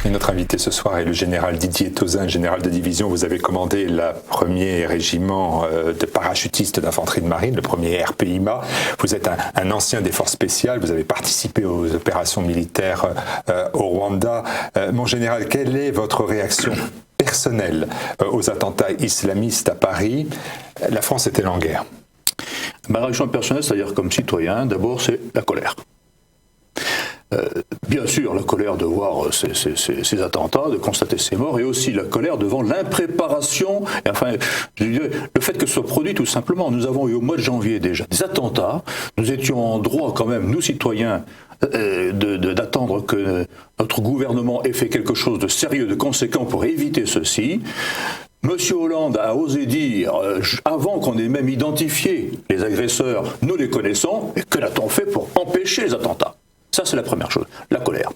Et notre invité ce soir est le général Didier Tauzin, général de division. Vous avez commandé le premier régiment de parachutistes d'infanterie de marine, le premier RPIMA. Vous êtes un ancien des forces spéciales, vous avez participé aux opérations militaires au Rwanda. Mon général, quelle est votre réaction personnelle aux attentats islamistes à Paris? La France est-elle en guerre? Ma réaction personnelle, c'est-à-dire comme citoyen, d'abord c'est la colère. Bien sûr, la colère de voir ces attentats, de constater ces morts, et aussi la colère devant l'impréparation, et enfin, je dirais, le fait que ce soit produit tout simplement. Nous avons eu au mois de janvier déjà des attentats, nous étions en droit quand même, nous citoyens, d'attendre que notre gouvernement ait fait quelque chose de sérieux, de conséquent pour éviter ceci. Monsieur Hollande a osé dire, avant qu'on ait même identifié les agresseurs, nous les connaissons, et que l'a-t-on fait pour empêcher les attentats? Ça, c'est la première chose, la colère.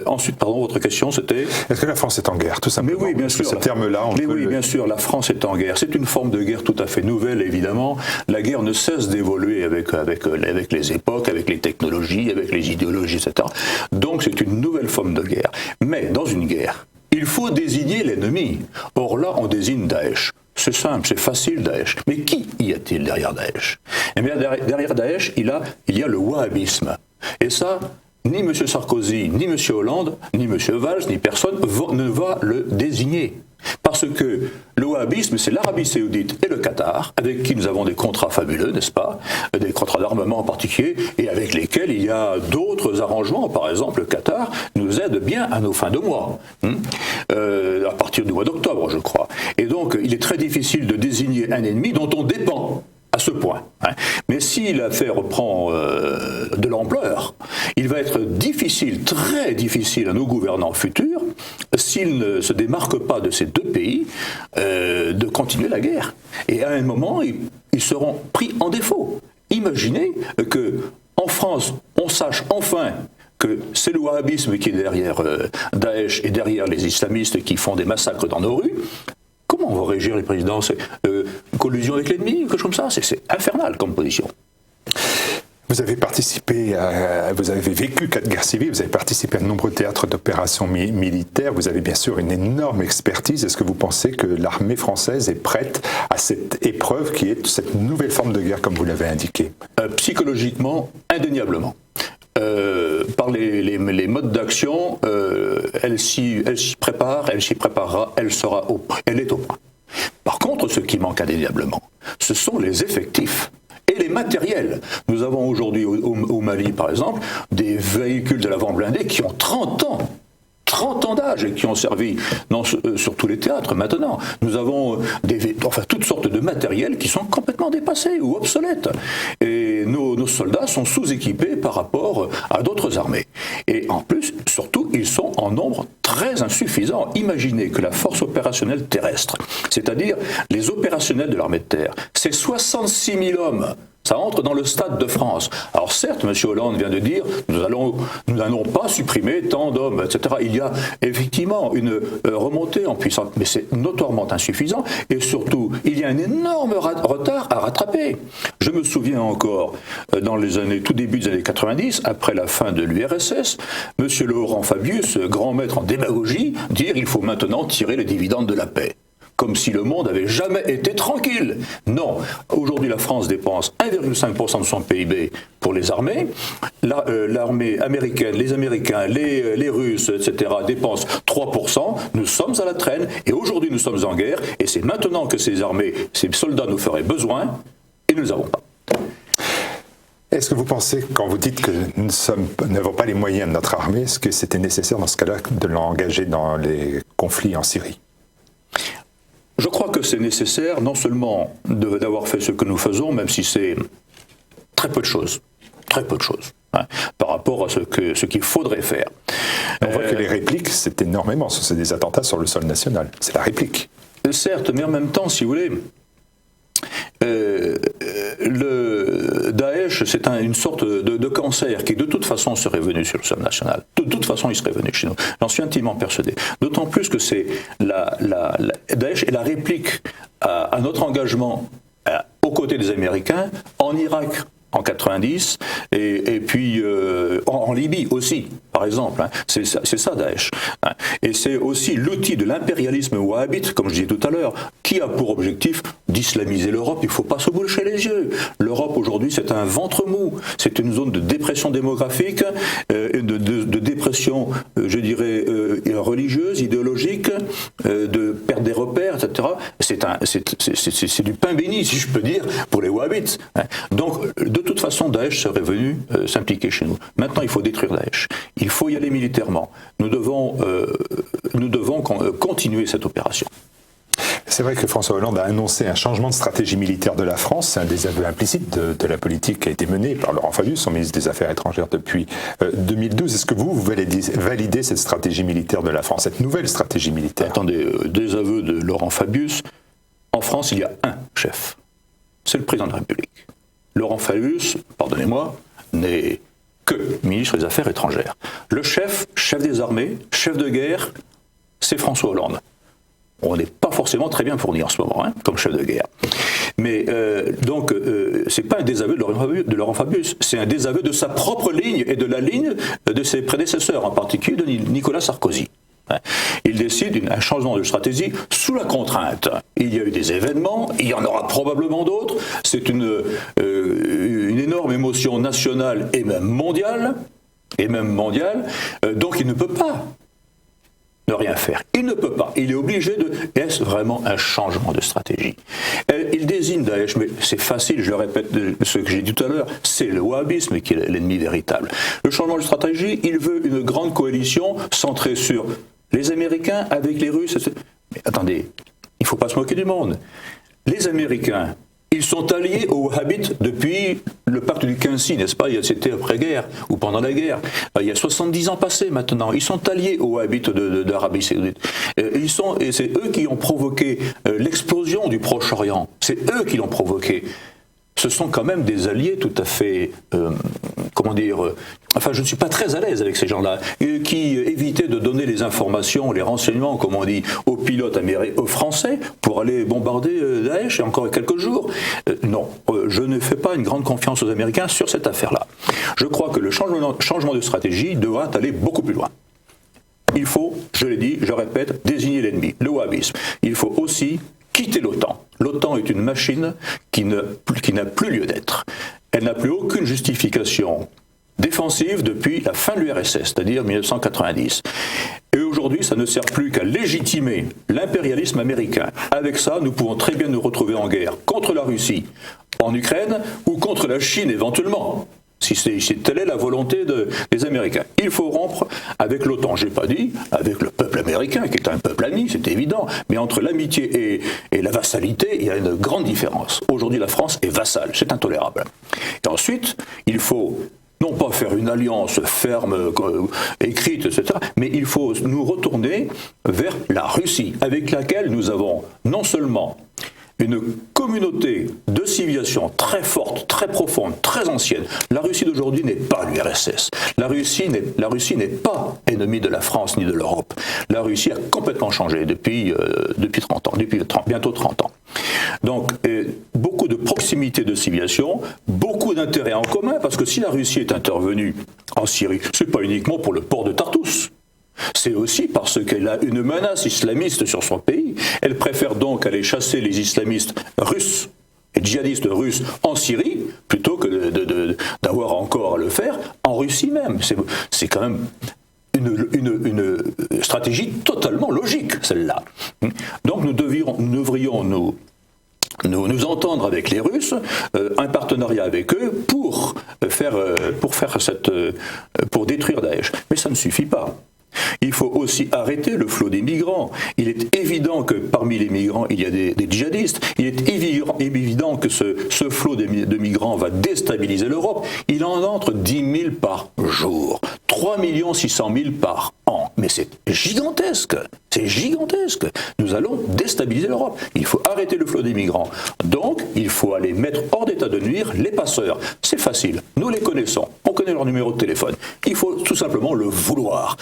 Ensuite, pardon, votre question, c'était... Est-ce que la France est en guerre, tout simplement? Mais oui, bien sûr. Ce terme-là, bien sûr, la France est en guerre. C'est une forme de guerre tout à fait nouvelle, évidemment. La guerre ne cesse d'évoluer avec les époques, avec les technologies, avec les idéologies, etc. Donc, c'est une nouvelle forme de guerre. Mais, dans une guerre, il faut désigner l'ennemi. Or là, on désigne Daesh. C'est simple, c'est facile, Daesh. Mais qui y a-t-il derrière Daesh? Eh bien, derrière Daesh, il y a le wahhabisme. Et ça, ni M. Sarkozy, ni M. Hollande, ni M. Valls, ni personne ne va le désigner. Parce que le wahhabisme, c'est l'Arabie Saoudite et le Qatar, avec qui nous avons des contrats fabuleux, n'est-ce pas? Des contrats d'armement en particulier, et avec lesquels il y a d'autres arrangements. Par exemple, le Qatar nous aide bien à nos fins de mois, à partir du mois d'octobre, je crois. Et donc, il est très difficile de désigner un ennemi dont on dépend. À ce point. Mais si l'affaire prend de l'ampleur, il va être difficile, très difficile à nos gouvernants futurs, s'ils ne se démarquent pas de ces deux pays, de continuer la guerre. Et à un moment, ils seront pris en défaut. Imaginez que en France, on sache enfin que c'est le wahhabisme qui est derrière Daesh et derrière les islamistes qui font des massacres dans nos rues. Comment vont réagir les présidents? Collusion avec l'ennemi, quelque chose comme ça? C'est infernal comme position. Vous avez vous avez vécu 4 guerres civiles, vous avez participé à de nombreux théâtres d'opérations militaires, vous avez bien sûr une énorme expertise. Est-ce que vous pensez que l'armée française est prête à cette épreuve qui est cette nouvelle forme de guerre, comme vous l'avez indiqué? Psychologiquement, indéniablement. Par les modes d'action, elle s'y prépare, elle s'y préparera, elle est au point. Par contre, ce qui manque indéniablement, ce sont les effectifs et les matériels. Nous avons aujourd'hui au Mali, par exemple, des véhicules de l'avant blindé qui ont 30 ans d'âge et qui ont servi sur tous les théâtres maintenant. Nous avons toutes sortes de matériels qui sont complètement dépassés ou obsolètes. Et nos soldats sont sous-équipés par rapport à d'autres armées. Et en plus, surtout, ils sont en nombre très insuffisant. Imaginez que la force opérationnelle terrestre, c'est-à-dire les opérationnels de l'armée de terre, c'est 66 000 hommes. Ça entre dans le Stade de France. Alors certes, M. Hollande vient de dire, nous n'allons pas supprimer tant d'hommes, etc. Il y a effectivement une remontée en puissance, mais c'est notoirement insuffisant. Et surtout, il y a un énorme retard à rattraper. Je me souviens encore, dans tout début des années 90, après la fin de l'URSS, M. Laurent Fabius, grand maître en démagogie, dire il faut maintenant tirer les dividendes de la paix. Comme si le monde avait jamais été tranquille. Non, aujourd'hui la France dépense 1,5% de son PIB pour les armées. L'armée américaine, les Américains, les Russes, etc. dépensent 3%. Nous sommes à la traîne et aujourd'hui nous sommes en guerre et c'est maintenant que ces armées, ces soldats nous feraient besoin et nous ne les avons pas. Est-ce que vous pensez, quand vous dites que nous n'avons pas les moyens de notre armée, est-ce que c'était nécessaire dans ce cas-là de l'engager dans les conflits en Syrie ? Je crois que c'est nécessaire non seulement d'avoir fait ce que nous faisons, même si c'est très peu de choses, par rapport à ce qu'il faudrait faire. On voit que les répliques, c'est énormément, c'est des attentats sur le sol national, c'est la réplique. Certes, mais en même temps, si vous voulez, le Daesh, c'est une sorte de cancer qui de toute façon serait venu sur le sol national. De toute façon, il serait venu chez nous. J'en suis intimement persuadé. D'autant plus que c'est Daesh est la réplique à notre engagement aux côtés des Américains en Irak en 90, et puis en Libye aussi, par exemple. Hein. C'est ça Daesh. Hein. Et c'est aussi l'outil de l'impérialisme wahhabite, comme je disais tout à l'heure, qui a pour objectif d'islamiser l'Europe. Il ne faut pas se boucher les yeux. L'Europe aujourd'hui, c'est un ventre mou. C'est une zone de dépression démographique, de dépression, je dirais, religieuse, idéologique, de perte des repères, etc. C'est du pain béni, si je peux dire, pour les wahhabites. Hein. Donc, de toute façon, Daesh serait venu s'impliquer chez nous. Maintenant, il faut détruire Daesh. Il faut y aller militairement. Nous devons continuer cette opération. C'est vrai que François Hollande a annoncé un changement de stratégie militaire de la France. C'est un des aveux implicites de la politique qui a été menée par Laurent Fabius, son ministre des Affaires étrangères depuis 2012. Est-ce que vous validez cette stratégie militaire de la France, cette nouvelle stratégie militaire? Attendez, des aveux de Laurent Fabius. En France, il y a un chef. C'est le président de la République. Laurent Fabius, pardonnez-moi, n'est que ministre des Affaires étrangères. Le chef des armées, chef de guerre, c'est François Hollande. On n'est pas forcément très bien fourni en ce moment, hein, comme chef de guerre. Mais donc, c'est pas un désaveu de Laurent Fabius, c'est un désaveu de sa propre ligne et de la ligne de ses prédécesseurs, en particulier de Nicolas Sarkozy. Il décide un changement de stratégie sous la contrainte. Il y a eu des événements, il y en aura probablement d'autres. C'est une énorme émotion nationale et même mondiale. Donc il ne peut pas ne rien faire. Il ne peut pas. Il est obligé de... Est-ce vraiment un changement de stratégie? Il désigne Daesh, mais c'est facile, je le répète, ce que j'ai dit tout à l'heure, c'est le wahhabisme qui est l'ennemi véritable. Le changement de stratégie, il veut une grande coalition centrée sur les Américains avec les Russes. Mais attendez, il ne faut pas se moquer du monde. Les Américains, ils sont alliés aux wahhabites depuis le pacte du Quincy, n'est-ce pas? C'était après-guerre, ou pendant la guerre. Il y a 70 ans passés maintenant. Ils sont alliés aux wahhabites d'Arabie Saoudite. Et c'est eux qui ont provoqué l'explosion du Proche-Orient. C'est eux qui l'ont provoqué. Ce sont quand même des alliés tout à fait, enfin je ne suis pas très à l'aise avec ces gens-là, qui évitaient de donner les informations, les renseignements, comme on dit, aux pilotes français pour aller bombarder Daesh, et encore quelques jours. Non, je ne fais pas une grande confiance aux Américains sur cette affaire-là. Je crois que le changement de stratégie devra aller beaucoup plus loin. Il faut, je l'ai dit, je répète, désigner l'ennemi, le wahhabisme. Il faut aussi quitter l'OTAN. L'OTAN est une machine qui n'a plus lieu d'être. Elle n'a plus aucune justification défensive depuis la fin de l'URSS, c'est-à-dire 1990. Et aujourd'hui, ça ne sert plus qu'à légitimer l'impérialisme américain. Avec ça, nous pouvons très bien nous retrouver en guerre contre la Russie, en Ukraine, ou contre la Chine éventuellement. Si telle est la volonté des Américains. Il faut rompre avec l'OTAN, j'ai pas dit, avec le peuple américain, qui est un peuple ami, c'est évident, mais entre l'amitié et la vassalité, il y a une grande différence. Aujourd'hui, la France est vassale, c'est intolérable. Et ensuite, il faut non pas faire une alliance ferme, écrite, etc., mais il faut nous retourner vers la Russie, avec laquelle nous avons non seulement une communauté de civilisation très forte, très profonde, très ancienne. La Russie d'aujourd'hui n'est pas l'URSS. La Russie n'est pas ennemie de la France ni de l'Europe. La Russie a complètement changé depuis 30 ans, bientôt 30 ans. Donc, beaucoup de proximité de civilisation, beaucoup d'intérêts en commun, parce que si la Russie est intervenue en Syrie, c'est pas uniquement pour le port de Tartous. C'est aussi parce qu'elle a une menace islamiste sur son pays. Elle préfère donc aller chasser les islamistes russes et djihadistes russes en Syrie plutôt que d'avoir encore à le faire en Russie même. C'est quand même une stratégie totalement logique, celle-là. Donc nous devrions nous entendre avec les Russes, un partenariat avec eux pour détruire Daesh. Mais ça ne suffit pas. Il faut aussi arrêter le flot des migrants. Il est évident que parmi les migrants, il y a des djihadistes. Il est évident que ce flot de migrants va déstabiliser l'Europe. Il en entre 10 000 par jour, 3 600 000 par an. Mais c'est gigantesque. C'est gigantesque. Nous allons déstabiliser l'Europe. Il faut arrêter le flot des migrants. Donc, il faut aller mettre hors d'état de nuire les passeurs. C'est facile. Nous les connaissons. On connaît leur numéro de téléphone. Il faut tout simplement le vouloir.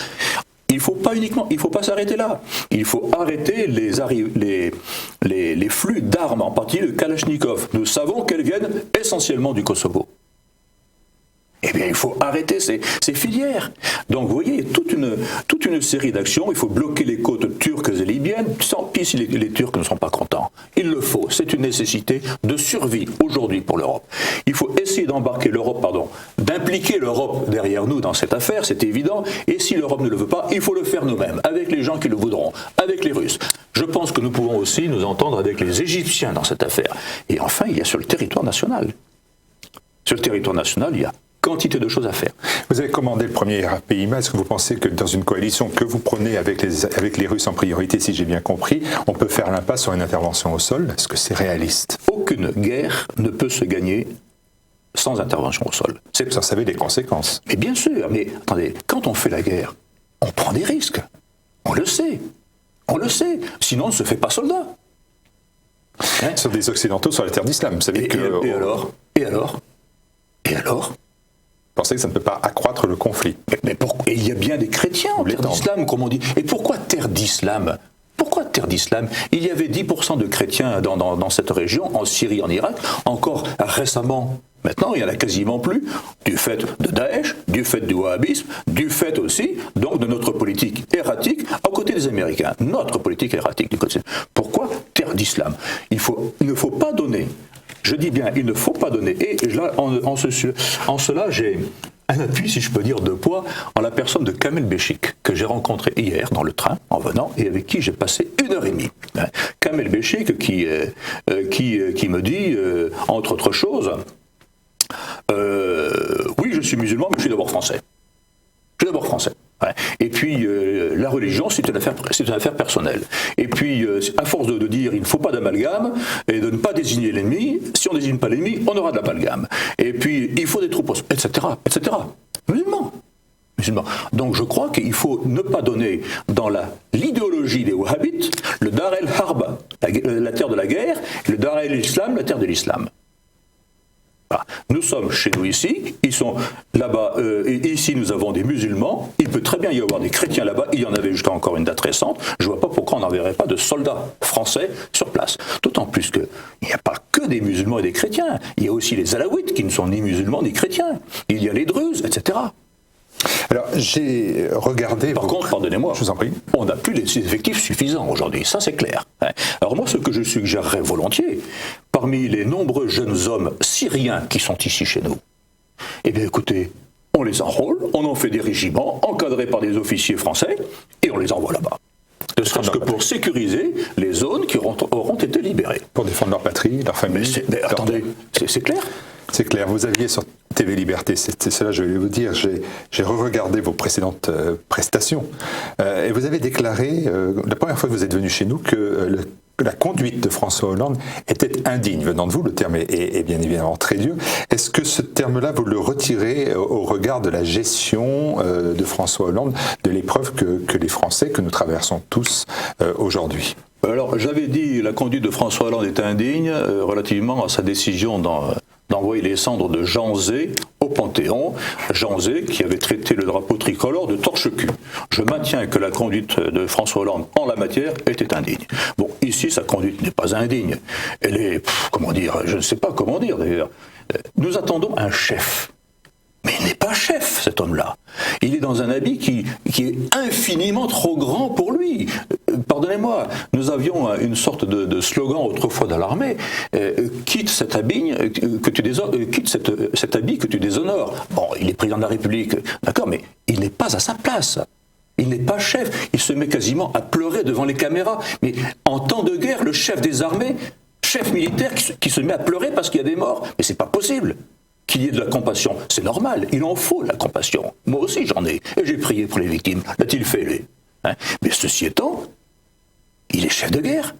Il ne faut pas s'arrêter là. Il faut arrêter les flux d'armes, en particulier le Kalachnikov. Nous savons qu'elles viennent essentiellement du Kosovo. Eh bien, il faut arrêter ces filières. Donc, vous voyez, il y a toute une série d'actions. Il faut bloquer les côtes turques et libyennes, tant pis si les Turcs ne sont pas contents. Il le faut. C'est une nécessité de survie aujourd'hui pour l'Europe. Il faut essayer d'impliquer l'Europe derrière nous dans cette affaire, c'est évident. Et si l'Europe ne le veut pas, il faut le faire nous-mêmes, avec les gens qui le voudront, avec les Russes. Je pense que nous pouvons aussi nous entendre avec les Égyptiens dans cette affaire. Et enfin, il y a sur le territoire national. Sur le territoire national, il y a quantité de choses à faire. Vous avez commandé le premier RPIMA. Est-ce que vous pensez que dans une coalition que vous prenez avec les Russes en priorité, si j'ai bien compris, on peut faire l'impasse sur une intervention au sol? Est-ce que c'est réaliste? Aucune guerre ne peut se gagner sans intervention au sol. Ça avait des conséquences. Mais bien sûr, mais attendez, quand on fait la guerre, on prend des risques. On le sait. On le sait. Sinon, on ne se fait pas soldat. Hein? Sur des Occidentaux, sur la terre d'islam. Vous savez Et alors Vous pensez que ça ne peut pas accroître le conflit? Mais pourquoi? Il y a bien des chrétiens en terre d'islam, comme on dit. Et pourquoi terre d'islam? Pourquoi terre d'islam? Il y avait 10% de chrétiens dans cette région, en Syrie, en Irak, encore récemment. Maintenant, il n'y en a quasiment plus, du fait de Daesh, du fait du wahhabisme, du fait aussi donc de notre politique erratique à côté des Américains. Notre politique erratique du côté. Pourquoi terre d'islam? Il ne faut pas donner. Je dis bien, il ne faut pas donner. Et là, en cela, j'ai un appui, si je peux dire, de poids, en la personne de Kamel Béchik, que j'ai rencontré hier dans le train, en venant, et avec qui j'ai passé 1h30. Kamel Béchik qui me dit, entre autres choses, oui, je suis musulman, mais je suis d'abord français. Ouais. Et puis, la religion, c'est une affaire personnelle. Et puis, à force de dire il ne faut pas d'amalgame et de ne pas désigner l'ennemi, si on ne désigne pas l'ennemi, on aura de l'amalgame. Et puis, il faut des troupes, etc., etc. Musulmans. Donc, je crois qu'il faut ne pas donner dans l'idéologie des wahhabites le Dar el-Harb, la terre de la guerre, et le Dar el-Islam, la terre de l'islam. Nous sommes chez nous ici, ils sont là-bas, et ici nous avons des musulmans, il peut très bien y avoir des chrétiens là-bas, il y en avait jusqu'à encore une date récente, je ne vois pas pourquoi on n'enverrait pas de soldats français sur place. D'autant plus qu'il n'y a pas que des musulmans et des chrétiens, il y a aussi les alaouites qui ne sont ni musulmans ni chrétiens, il y a les druzes, etc. Alors, j'ai regardé... Par contre, pardonnez-moi, je vous en prie. On n'a plus les effectifs suffisants aujourd'hui, ça c'est clair. Alors moi, ce que je suggérerais volontiers, parmi les nombreux jeunes hommes syriens qui sont ici chez nous, eh bien écoutez, on les enrôle, on en fait des régiments, encadrés par des officiers français, et on les envoie là-bas. Ne serait-ce que pour sécuriser les zones qui auront été libérées. Pour défendre leur patrie, leur famille. Mais attendez, c'est clair? C'est clair. Vous aviez sur TV Liberté, c'est cela je vais vous dire, j'ai re-regardé vos précédentes prestations, et vous avez déclaré, la première fois que vous êtes venu chez nous, que la conduite de François Hollande était indigne. Venant de vous, le terme est bien évidemment très dur. Est-ce que ce terme-là, vous le retirez au regard de la gestion de François Hollande, de l'épreuve que les Français, que nous traversons tous aujourd'hui? Alors, j'avais dit la conduite de François Hollande est indigne relativement à sa décision d'envoyer les cendres de Jean Zay au Panthéon. Jean Zay qui avait traité le drapeau tricolore de torche-cul. Je maintiens que la conduite de François Hollande en la matière était indigne. Bon, ici, sa conduite n'est pas indigne. Elle est, comment dire, je ne sais pas comment dire d'ailleurs. Nous attendons un chef. Mais il n'est pas chef, cet homme-là. Il est dans un habit qui est infiniment trop grand pour lui. Pardonnez-moi, nous avions une sorte de slogan autrefois dans l'armée, quitte cet habit que tu déshonores. Bon, il est président de la République, d'accord, mais il n'est pas à sa place. Il n'est pas chef. Il se met quasiment à pleurer devant les caméras. Mais en temps de guerre, le chef des armées, chef militaire qui se met à pleurer parce qu'il y a des morts, mais c'est pas possible. Qu'il y ait de la compassion, c'est normal, il en faut de la compassion. Moi aussi j'en ai, et j'ai prié pour les victimes. L'a-t-il fait, lui? Mais ceci étant, il est chef de guerre.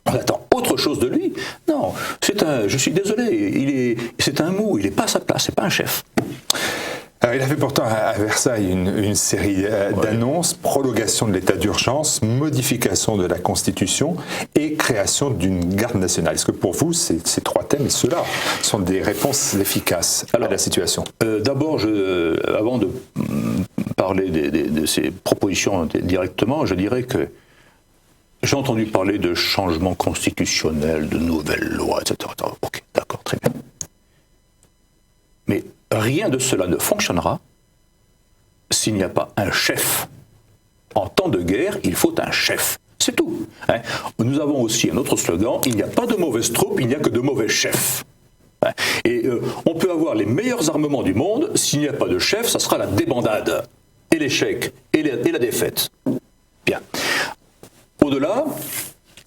On attend autre chose de lui. Non, je suis désolé, c'est un mou, il n'est pas à sa place, c'est pas un chef. Alors, il a fait pourtant à Versailles une série d'annonces, prolongation de l'état d'urgence, modification de la Constitution et création d'une garde nationale. Est-ce que pour vous, ces trois thèmes, ceux-là, sont des réponses efficaces à la situation? D'abord, avant de parler de ces propositions directement, je dirais que j'ai entendu parler de changements constitutionnels, de nouvelles lois, etc. Ok, d'accord, très bien. Mais rien de cela ne fonctionnera s'il n'y a pas un chef. En temps de guerre, il faut un chef. C'est tout. Hein. Nous avons aussi un autre slogan, il n'y a pas de mauvaises troupes, il n'y a que de mauvais chefs. Hein. Et on peut avoir les meilleurs armements du monde, s'il n'y a pas de chef, ça sera la débandade, et l'échec, et la défaite. Bien. Au-delà,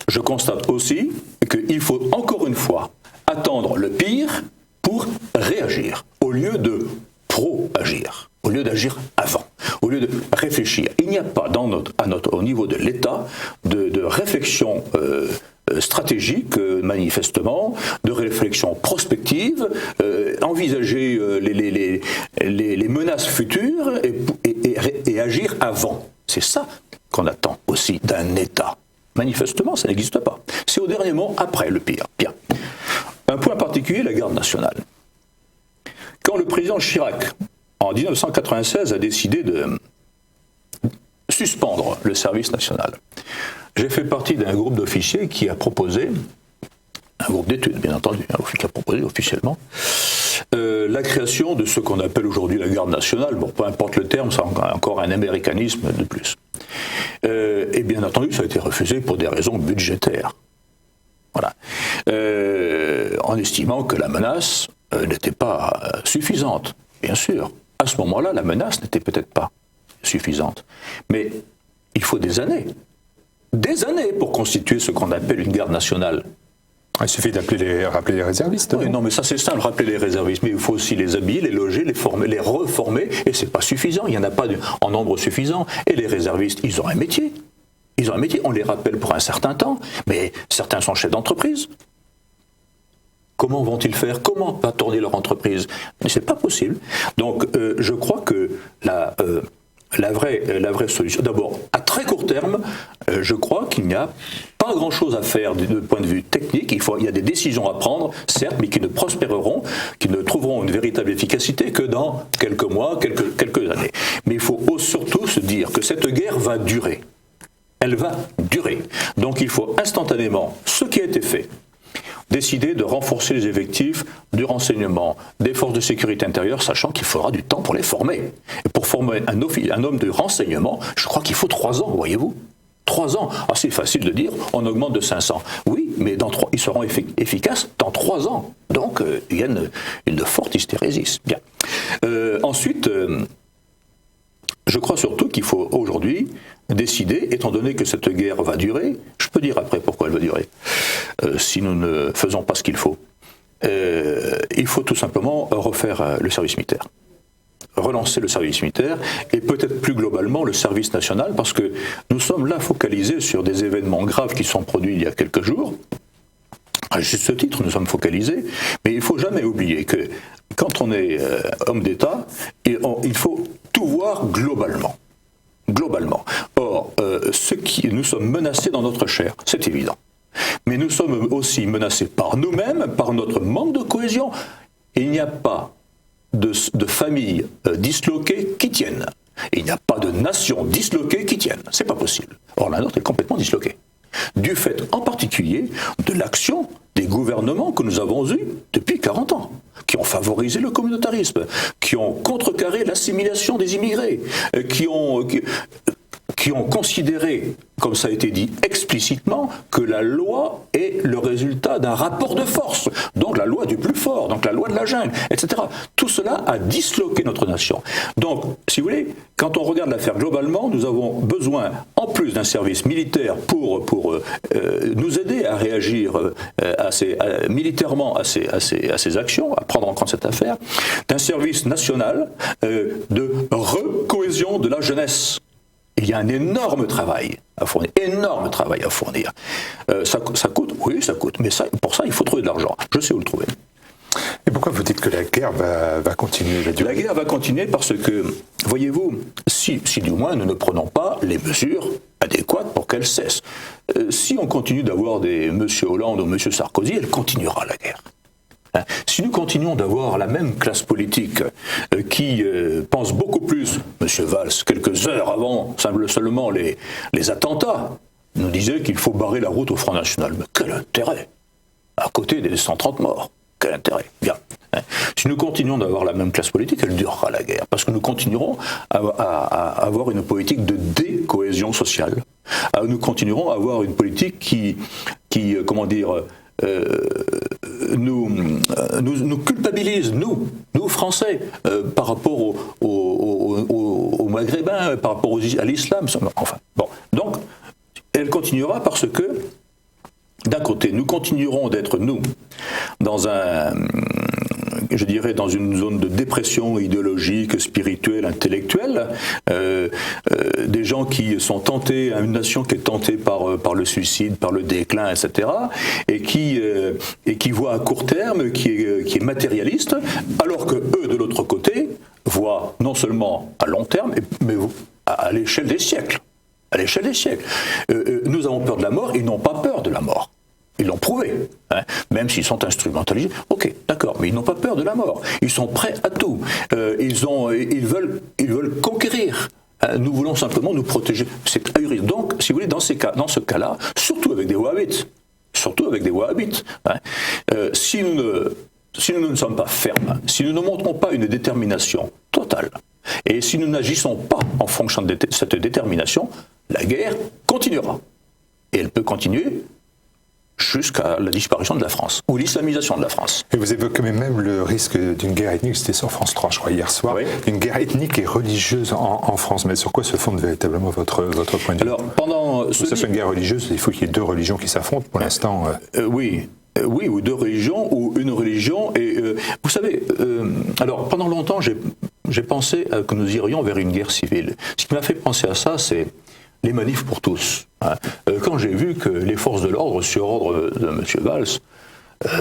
je constate aussi qu'il faut encore une fois attendre le pire pour réagir, au lieu de pro-agir, au lieu d'agir avant, au lieu de réfléchir. Il n'y a pas au niveau de l'État de réflexion stratégique, manifestement, de réflexion prospective, envisager les menaces futures et agir avant. C'est ça qu'on attend aussi d'un État. Manifestement, ça n'existe pas. C'est au dernier moment, après le pire. Bien. Un point particulier, la garde nationale. Quand le président Chirac, en 1996, a décidé de suspendre le service national, j'ai fait partie d'un groupe d'officiers qui a proposé, un groupe d'études bien entendu, qui a proposé officiellement, la création de ce qu'on appelle aujourd'hui la garde nationale. Bon, peu importe le terme, c'est encore un américanisme de plus. Et bien entendu, ça a été refusé pour des raisons budgétaires. Voilà. En estimant que la menace n'était pas suffisante. Bien sûr, à ce moment-là, la menace n'était peut-être pas suffisante. Mais il faut des années pour constituer ce qu'on appelle une garde nationale. Il suffit rappeler les réservistes. Oui, non, mais ça c'est simple, rappeler les réservistes. Mais il faut aussi les habiller, les loger, les former, les reformer. Et c'est pas suffisant. Il n'y en a pas en nombre suffisant. Et les réservistes, ils ont un métier. Ils ont un métier. On les rappelle pour un certain temps. Mais certains sont chefs d'entreprise. Comment vont-ils faire? Comment va tourner leur entreprise? Mais c'est pas possible. Donc, je crois que la vraie solution, d'abord, à très court terme, je crois qu'il n'y a pas grand-chose à faire du point de vue technique. Il y a des décisions à prendre, certes, mais qui ne prospéreront, qui ne trouveront une véritable efficacité que dans quelques mois, quelques années. Mais il faut surtout se dire que cette guerre va durer. Elle va durer. Donc il faut instantanément, ce qui a été fait, décider de renforcer les effectifs du renseignement, des forces de sécurité intérieure, sachant qu'il faudra du temps pour les former. Et pour former un homme de renseignement, je crois qu'il faut 3 ans, voyez-vous. 3 ans. Ah, c'est facile de dire, on augmente de 500. Oui, mais ils seront efficaces dans 3 ans. Donc, il y a une forte hystérésis. Bien. Ensuite, je crois surtout qu'il faut aujourd'hui décider, étant donné que cette guerre va durer, je peux dire après pourquoi elle va durer, si nous ne faisons pas ce qu'il faut. Il faut tout simplement refaire le service militaire. Relancer le service militaire et peut-être plus globalement le service national, parce que nous sommes là focalisés sur des événements graves qui sont produits il y a quelques jours. À juste titre, nous sommes focalisés, mais il ne faut jamais oublier que quand on est homme d'État, il faut tout voir globalement. Globalement. Or, nous sommes menacés dans notre chair, c'est évident. Mais nous sommes aussi menacés par nous-mêmes, par notre manque de cohésion. Et il n'y a pas de familles disloquées qui tiennent. Il n'y a pas de nations disloquées qui tiennent. C'est pas possible. Or, la nôtre est complètement disloquée. Du fait, en particulier, de l'action des gouvernements que nous avons eus depuis 40 ans, qui ont favorisé le communautarisme, qui ont contrecarré l'assimilation des immigrés, qui ont considéré, comme ça a été dit explicitement, que la loi est le résultat d'un rapport de force, donc la loi du plus fort, donc la loi de la jungle, etc. Tout cela a disloqué notre nation. Donc, si vous voulez, quand on regarde l'affaire globalement, nous avons besoin, en plus d'un service militaire pour nous aider à réagir militairement à ces actions, à prendre en compte cette affaire, d'un service national de recohésion de la jeunesse. Il y a un énorme travail à fournir, ça coûte, oui, ça coûte, mais pour ça, il faut trouver de l'argent. Je sais où le trouver. Et pourquoi vous dites que la guerre va continuer? La guerre va continuer parce que, voyez-vous, si du moins nous ne prenons pas les mesures adéquates pour qu'elle cesse. Si on continue d'avoir des M. Hollande ou M. Sarkozy, elle continuera la guerre. Si nous continuons d'avoir la même classe politique qui pense beaucoup plus, M. Valls, quelques heures avant seulement les attentats, nous disait qu'il faut barrer la route au Front National. Mais quel intérêt? À côté des 130 morts. Quel intérêt? Bien. Si nous continuons d'avoir la même classe politique, elle durera la guerre, parce que nous continuerons à avoir une politique de décohésion sociale. Nous continuerons à avoir une politique qui comment dire, nous culpabilise, nous Français, par rapport aux Maghrébins, par rapport à l'islam. Enfin, bon. Donc, elle continuera parce que, d'un côté, nous continuerons d'être, nous, dans une zone de dépression idéologique, spirituelle, intellectuelle, des gens qui sont tentés, une nation qui est tentée par le suicide, par le déclin, etc., et qui voit à court terme, qui est matérialiste, alors que eux, de l'autre côté, voient non seulement à long terme, mais à l'échelle des siècles. À l'échelle des siècles. Nous avons peur de la mort, ils n'ont pas peur de la mort. Ils l'ont prouvé, hein, même s'ils sont instrumentalisés. Ok, d'accord, mais ils n'ont pas peur de la mort. Ils sont prêts à tout. Ils veulent conquérir. Hein, nous voulons simplement nous protéger. C'est ahurissant. Donc, si vous voulez, dans ce cas-là, surtout avec des wahhabites, hein, si nous ne sommes pas fermes, si nous ne montrons pas une détermination totale, et si nous n'agissons pas en fonction de cette détermination, la guerre continuera. Et elle peut continuer jusqu'à la disparition de la France, ou l'islamisation de la France. Et vous évoquez même le risque d'une guerre ethnique, c'était sur France 3, je crois, hier soir, oui. Une guerre ethnique et religieuse en France. Mais sur quoi se fonde véritablement votre point de vue? Alors, ça fait une guerre religieuse, il faut qu'il y ait deux religions qui s'affrontent pour l'instant. Oui, ou deux religions, ou une religion. Et vous savez, alors pendant longtemps, j'ai pensé que nous irions vers une guerre civile. Ce qui m'a fait penser à ça, c'est les manifs pour tous. Quand j'ai vu que les forces de l'ordre, sur ordre de M. Valls,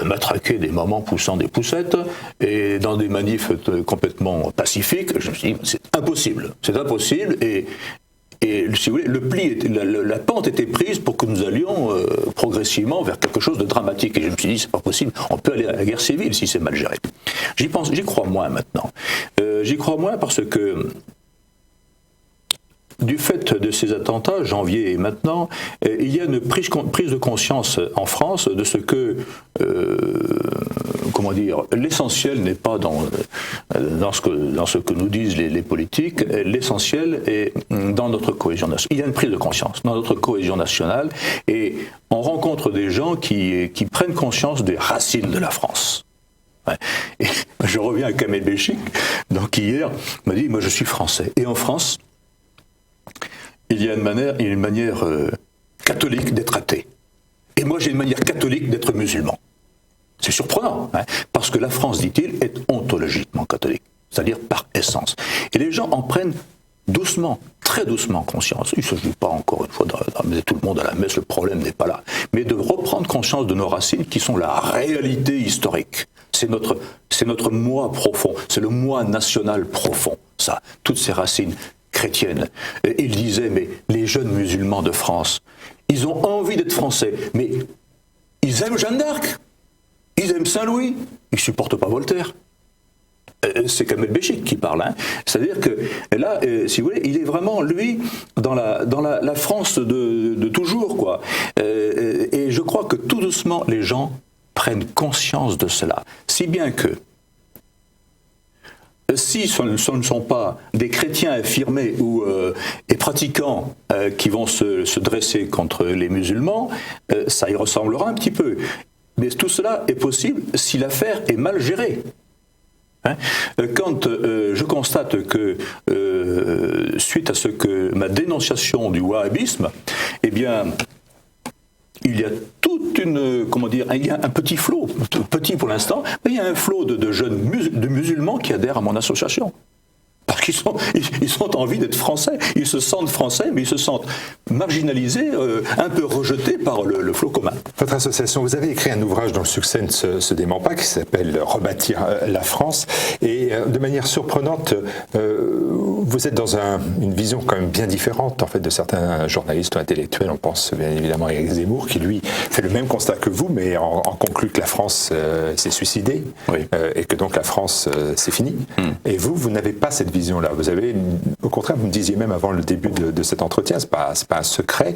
matraquaient des mamans poussant des poussettes, et dans des manifs complètement pacifiques, je me suis dit, c'est impossible, et si vous voulez, la pente était prise pour que nous allions progressivement vers quelque chose de dramatique. Et je me suis dit, c'est pas possible, on peut aller à la guerre civile si c'est mal géré. J'y crois moins maintenant. J'y crois moins parce que, du fait de ces attentats, janvier et maintenant, il y a une prise de conscience en France de ce que, l'essentiel n'est pas dans ce que nous disent les politiques, l'essentiel est dans notre cohésion nationale. Il y a une prise de conscience dans notre cohésion nationale et on rencontre des gens qui prennent conscience des racines de la France. Et je reviens à Kamel Béchik, donc hier, m'a dit, moi je suis français. Et en France, il y a une manière catholique d'être athée. Et moi, j'ai une manière catholique d'être musulman. C'est surprenant, hein, parce que la France, dit-il, est ontologiquement catholique, c'est-à-dire par essence. Et les gens en prennent doucement, très doucement conscience. Il ne s'agit pas, encore une fois, d'amener tout le monde à la messe, le problème n'est pas là. Mais de reprendre conscience de nos racines qui sont la réalité historique. C'est notre moi profond, c'est le moi national profond, ça, toutes ces racines chrétienne. Il disait, mais les jeunes musulmans de France, ils ont envie d'être français, mais ils aiment Jeanne d'Arc, ils aiment Saint-Louis, ils ne supportent pas Voltaire. C'est Kamel Béchik qui parle. Hein. C'est-à-dire que là, si vous voulez, il est vraiment, lui, dans la France de toujours, quoi. Et je crois que tout doucement, les gens prennent conscience de cela. Si bien que, si ce ne sont pas des chrétiens affirmés et pratiquants qui vont se dresser contre les musulmans, ça y ressemblera un petit peu. Mais tout cela est possible si l'affaire est mal gérée. Hein? Quand je constate que, suite à ma dénonciation du wahhabisme, eh bien, il y a toute une, il y a un petit flot, petit pour l'instant, mais il y a un flot de jeunes de musulmans qui adhèrent à mon association. Parce qu'ils ont envie d'être français, ils se sentent français, mais ils se sentent marginalisés, un peu rejetés par le flot commun. Votre association, vous avez écrit un ouvrage dont le succès ne se dément pas, qui s'appelle « Rebâtir la France », et de manière surprenante, vous Vous êtes dans une vision quand même bien différente en fait de certains journalistes ou intellectuels. On pense bien évidemment à Éric Zemmour qui lui fait le même constat que vous, mais en conclut que la France s'est suicidée et que donc la France c'est fini. Et vous n'avez pas cette vision-là. Vous avez, au contraire, vous me disiez même avant le début de cet entretien, c'est pas un secret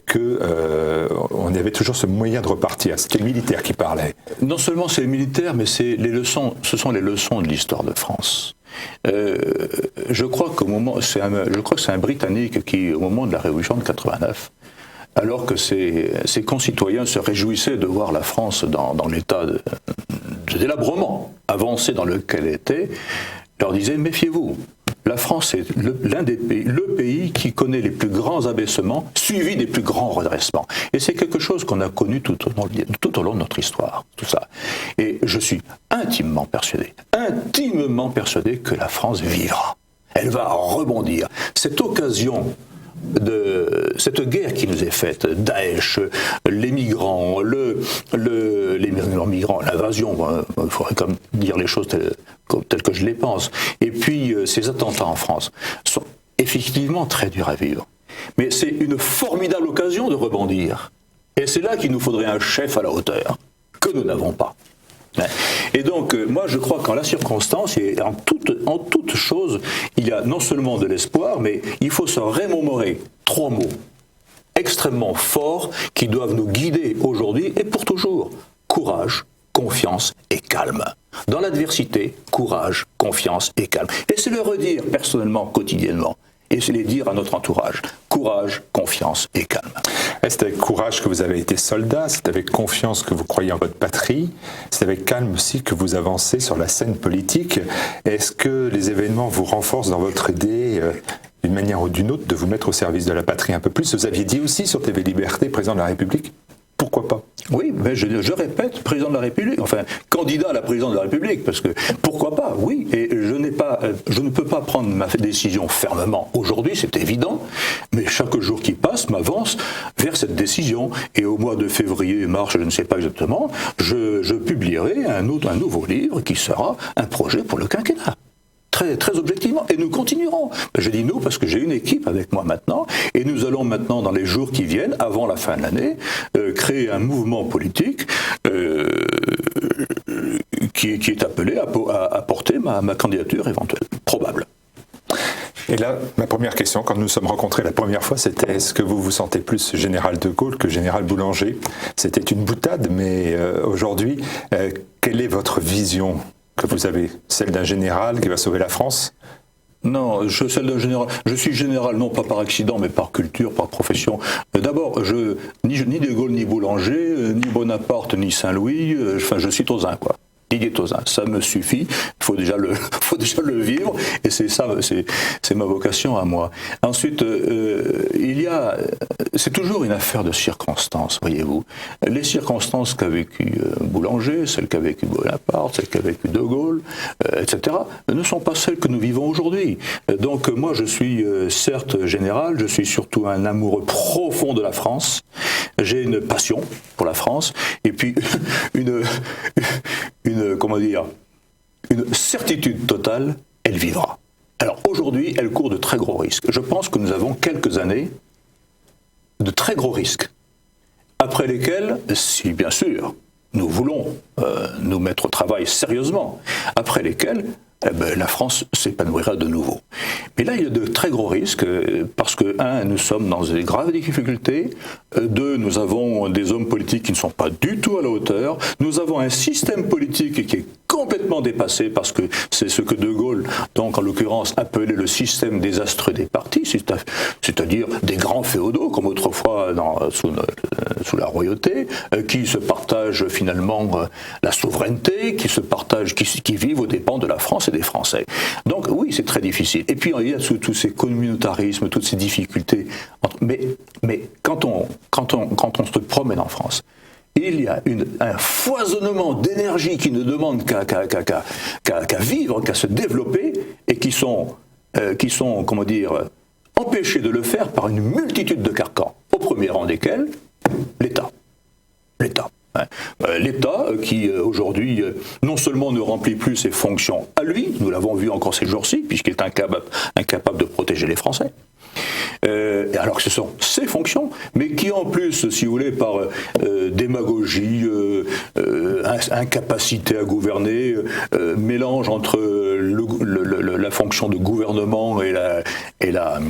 que on avait toujours ce moyen de repartir. C'était le militaire qui parlait. Non seulement c'est les militaires, mais c'est les leçons. Ce sont les leçons de l'histoire de France. Je crois que c'est un Britannique qui, au moment de la Révolution de 89, alors que ses concitoyens se réjouissaient de voir la France dans l'état de délabrement avancé dans lequel elle était, leur disait: méfiez-vous, la France est le pays qui connaît les plus grands abaissements, suivi des plus grands redressements. Et c'est quelque chose qu'on a connu tout au long de notre histoire, tout ça. Et je suis intimement persuadé que la France vivra. Elle va rebondir. Cette occasion de cette guerre qui nous est faite, Daesh, les migrants, l'invasion, il faudrait quand même dire les choses telles que je les pense, et puis ces attentats en France, sont effectivement très durs à vivre. Mais c'est une formidable occasion de rebondir. Et c'est là qu'il nous faudrait un chef à la hauteur, que nous n'avons pas. Et donc, moi, je crois qu'en la circonstance, et en toute chose, il y a non seulement de l'espoir, mais il faut se remémorer 3 mots extrêmement forts qui doivent nous guider aujourd'hui et pour toujours. Courage, confiance et calme. Dans l'adversité, courage, confiance et calme. Et c'est le redire personnellement, quotidiennement. Et c'est les dire à notre entourage. Courage, confiance et calme. C'est avec courage que vous avez été soldat, c'est avec confiance que vous croyez en votre patrie, c'est avec calme aussi que vous avancez sur la scène politique. Est-ce que les événements vous renforcent dans votre idée, d'une manière ou d'une autre, de vous mettre au service de la patrie un peu plus? Vous aviez dit aussi sur TV Liberté, président de la République, pourquoi pas? Oui, mais je répète, président de la République, enfin, candidat à la présidence de la République, parce que pourquoi pas, oui, et je ne peux pas prendre ma décision fermement aujourd'hui, c'est évident, mais chaque jour qui passe m'avance vers cette décision, et au mois de février, mars, je ne sais pas exactement, je publierai un nouveau livre qui sera un projet pour le quinquennat. Très, très objectivement, et nous continuerons. Je dis nous parce que j'ai une équipe avec moi maintenant, et nous allons maintenant, dans les jours qui viennent, avant la fin de l'année, créer un mouvement politique qui est appelé à porter ma candidature éventuelle, probable. Et là, ma première question, quand nous nous sommes rencontrés la première fois, c'était: est-ce que vous vous sentez plus général de Gaulle que général Boulanger? C'était une boutade, mais aujourd'hui, quelle est votre vision que vous avez? Celle d'un général qui va sauver la France? Non, celle d'un général. Je suis général non pas par accident, mais par culture, par profession. D'abord, ni De Gaulle, ni Boulanger, ni Bonaparte, ni Saint-Louis. Enfin, je suis Tauzin, quoi. Didier Tauzin, ça me suffit. Il faut déjà le vivre, et c'est ça, c'est ma vocation à moi. Ensuite, c'est toujours une affaire de circonstances, voyez-vous. Les circonstances qu'a vécu Boulanger, celles qu'a vécu Bonaparte, celles qu'a vécu De Gaulle, etc., ne sont pas celles que nous vivons aujourd'hui. Donc moi, je suis certes général, je suis surtout un amoureux profond de la France. J'ai une passion pour la France, et puis une certitude totale, elle vivra. Alors aujourd'hui, elle court de très gros risques. Je pense que nous avons quelques années de très gros risques, après lesquels, si bien sûr nous voulons nous mettre au travail sérieusement, après lesquels la France s'épanouira de nouveau. Mais là, il y a de très gros risques, parce que, 1, nous sommes dans des graves difficultés, 2, nous avons des hommes politiques qui ne sont pas du tout à la hauteur, nous avons un système politique qui est complètement dépassé, parce que c'est ce que De Gaulle, donc en l'occurrence, appelait le système désastreux des partis, c'est-à-dire des grands féodaux, comme autrefois sous la royauté, qui se partagent finalement la souveraineté, qui vivent aux dépens de la France et des Français. Donc oui, c'est très difficile. Et puis il y a tous ces communautarismes, toutes ces difficultés. Mais quand on se promène en France, il y a un foisonnement d'énergie qui ne demande qu'à vivre, qu'à se développer, et qui sont comment dire, empêchés de le faire par une multitude de carcans, au premier rang desquels l'État. L'État qui aujourd'hui non seulement ne remplit plus ses fonctions à lui, nous l'avons vu encore ces jours-ci, puisqu'il est incapable de protéger les Français, alors que ce sont ses fonctions, mais qui en plus, si vous voulez, par démagogie, incapacité à gouverner, mélange entre la fonction de gouvernement et la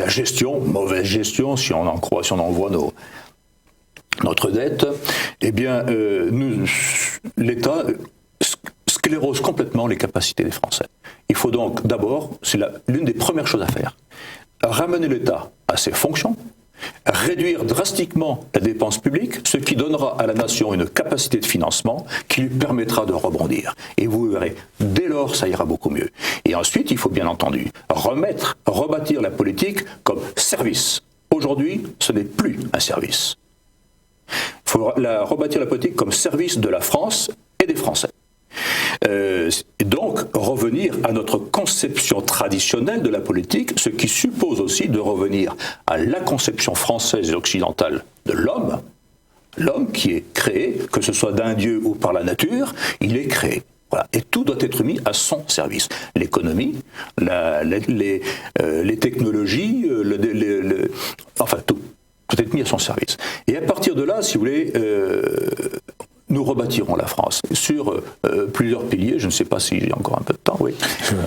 gestion, mauvaise gestion, si on en voit notre dette, eh bien, l'État sclérose complètement les capacités des Français. Il faut donc d'abord, c'est l'une des premières choses à faire, ramener l'État à ses fonctions, réduire drastiquement la dépense publique, ce qui donnera à la nation une capacité de financement qui lui permettra de rebondir. Et vous verrez, dès lors, ça ira beaucoup mieux. Et ensuite, il faut bien entendu rebâtir la politique comme service. Aujourd'hui, ce n'est plus un service. Il faut rebâtir la politique comme service de la France et des Français. Et donc revenir à notre conception traditionnelle de la politique, ce qui suppose aussi de revenir à la conception française et occidentale de l'homme. L'homme qui est créé, que ce soit d'un dieu ou par la nature, il est créé. Voilà. Et tout doit être mis à son service. L'économie, les technologies, enfin tout. Tout est mis à son service. Et à partir de là, si vous voulez, nous rebâtirons la France sur plusieurs piliers. Je ne sais pas si j'ai encore un peu de temps. Oui.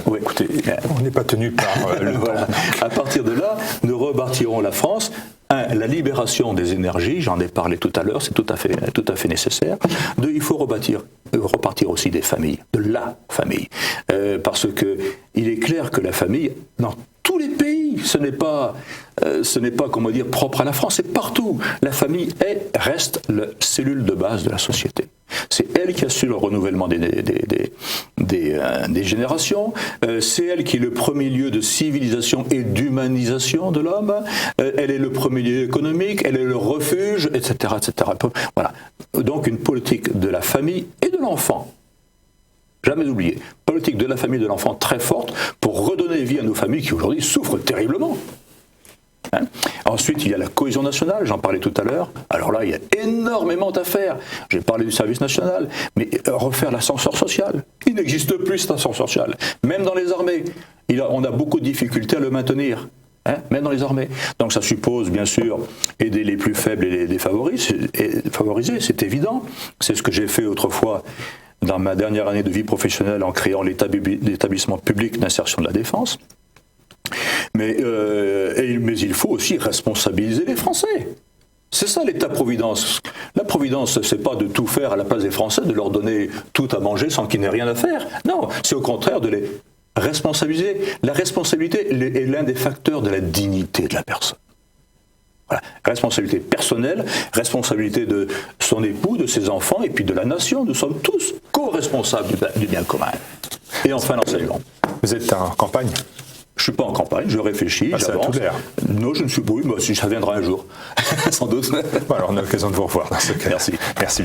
Oui. Écoutez, on n'est pas tenu par le voilà. temps. À partir de là, nous rebâtirons la France. La libération des énergies, j'en ai parlé tout à l'heure, c'est tout à fait nécessaire. Il faut repartir aussi des familles, de la famille, parce que il est clair que la famille, dans tous les pays, ce n'est pas comment dire propre à la France, c'est partout. La famille reste la cellule de base de la société. C'est elle qui assure le renouvellement des générations. C'est elle qui est le premier lieu de civilisation et d'humanisation de l'homme. Elle est le premier lieu économique. Elle est le refuge, etc., etc. Voilà. Donc une politique de la famille et de l'enfant. Jamais oublier. Politique de la famille et de l'enfant très forte pour redonner vie à nos familles qui aujourd'hui souffrent terriblement. Ensuite, il y a la cohésion nationale, j'en parlais tout à l'heure. Alors là, il y a énormément à faire. J'ai parlé du service national, mais refaire l'ascenseur social. Il n'existe plus cet ascenseur social. Même dans les armées, on a beaucoup de difficultés à le maintenir. Même dans les armées. Donc ça suppose, bien sûr, aider les plus faibles et les défavorisés, c'est évident. C'est ce que j'ai fait autrefois dans ma dernière année de vie professionnelle en créant l'établissement public d'insertion de la défense. Mais il faut aussi responsabiliser les Français. C'est ça l'État-providence. La providence, c'est pas de tout faire à la place des Français, de leur donner tout à manger sans qu'ils n'aient rien à faire. Non, c'est au contraire de les responsabiliser. La responsabilité est l'un des facteurs de la dignité de la personne. Voilà. Responsabilité personnelle, responsabilité de son époux, de ses enfants et puis de la nation. Nous sommes tous co-responsables du bien commun. Et enfin l'enseignement. Vous êtes en campagne ? Je ne suis pas en campagne, je réfléchis, j'avance. Ça a tout l'air. Non, je ne suis pas. Oui, si ça viendra un jour, sans doute. Bon, alors on a l'occasion de vous revoir dans ce cas. Merci. Merci.